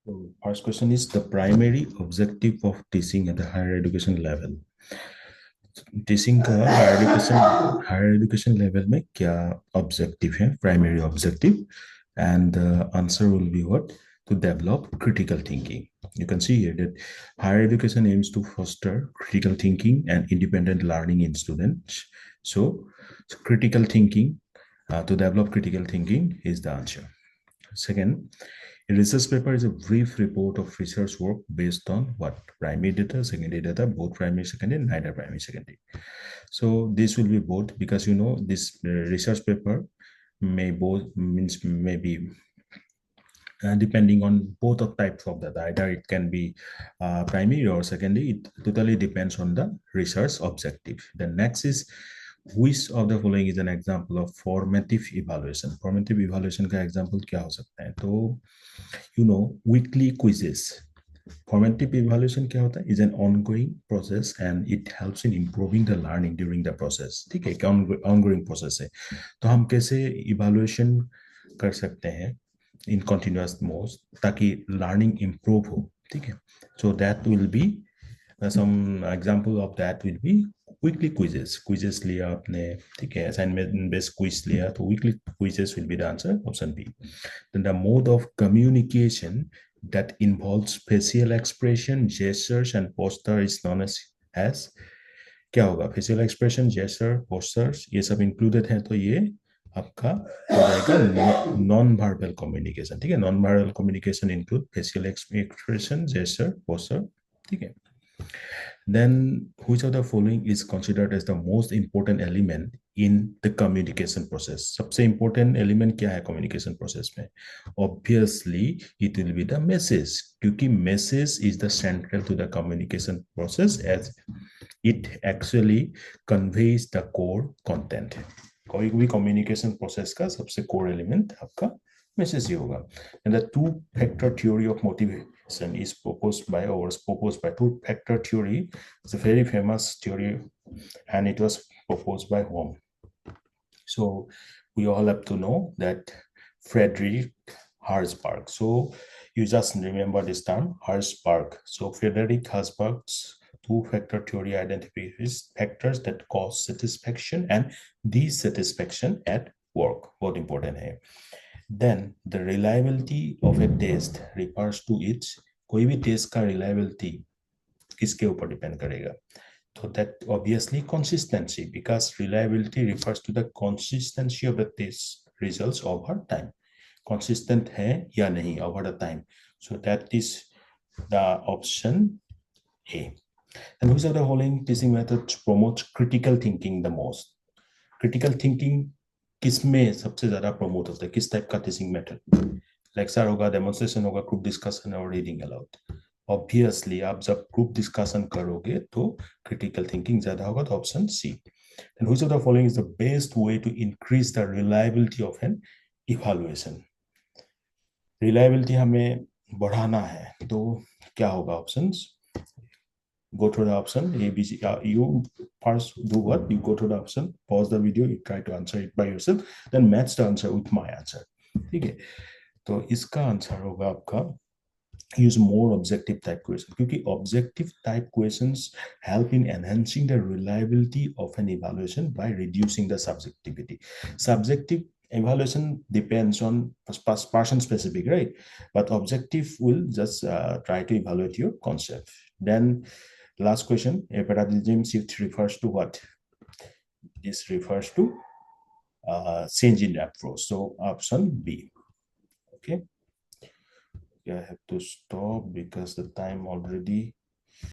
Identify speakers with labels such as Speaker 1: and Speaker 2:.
Speaker 1: So first question is the primary objective of teaching at the higher education level. Teaching का higher education level में क्या objective है primary objective and the answer will be what to develop critical thinking. You can see here that higher education aims to foster critical thinking and independent learning in students. So critical thinking, to develop critical thinking is the answer. Second, a research paper is a brief report of research work based on what? Primary data, secondary data, both primary, secondary, neither primary, secondary. So this will be both because you know this research paper may both means maybe depending on both of types of data. Either it can be primary or secondary. It totally depends on the research objective. The next is which of the following is an example of formative evaluation. Formative evaluation का example क्या हो सकता है? तो you know weekly quizzes. Formative evaluation क्या होता है? Is an ongoing process and it helps in improving the learning during the process. ठीक है, ongoing process है. तो हम कैसे evaluation कर सकते हैं in continuous mode ताकि learning improve हो, ठीक है? So that will be some example of that will be weekly quizzes लिया आपने, ठीक है, assignment based quiz लिया तो weekly quizzes will be the answer, option B. Then the mode of communication that involves facial expression, gestures and posture is known as क्या होगा? Facial expression, gesture, postures ये सब इंक्लूडेड है तो ये आपका हो जाएगा नॉन वर्बल कम्युनिकेशन, ठीक है? Non verbal communication include facial expression, gesture, posture, ठीक है? Then which of the following is considered as the most important element in the communication process? सबसे important element क्या है communication process में? Obviously it will be the message, क्योंकि message is the central to the communication process as it actually conveys the core content. कोई भी communication process का सबसे core element आपका message ही होगा. And the two-factor theory of motivation is proposed by two-factor theory. It's a very famous theory and it was proposed by whom? So we all have to know that Frederick Herzberg. So you just remember this term, Herzberg. So Frederick Herzberg's two-factor theory identifies factors that cause satisfaction and dissatisfaction at work. बहुत important है. Then the reliability of a test refers to its कोई भी test का reliability किसके ऊपर depend करेगा? So that obviously consistency, because reliability refers to the consistency of the test results over time. Consistent है या नहीं over the time. So that is the option A. And which of the following teaching methods promotes critical thinking the most? Critical thinking किसमें सबसे ज्यादा promote होता है? किस type का टीचिंग मेथड? लेक्चर होगा, डेमोन्स्ट्रेशन होगा, ग्रुप डिस्कशन और रीडिंग अलाउड. ऑब्वियसली आप जब ग्रुप डिस्कशन करोगे तो क्रिटिकल थिंकिंग ज्यादा होगा, तो option C. And which of the following is the best way to increase the reliability of an evaluation? Reliability हमें बढ़ाना है तो क्या होगा? Options, go through the option A, B, C. You first do what? You go through the option, pause the video, you try to answer it by yourself, then match the answer with my answer. ठीक है, तो इसका answer होगा आपका use more objective type questions, क्योंकि objective type questions help in enhancing the reliability of an evaluation by reducing the subjectivity. Subjective evaluation depends on person specific, right? But objective will just try to evaluate your concept. Then last question, a paradigm shift refers to what? This refers to change in approach. So option B. Okay. I have to stop because the time already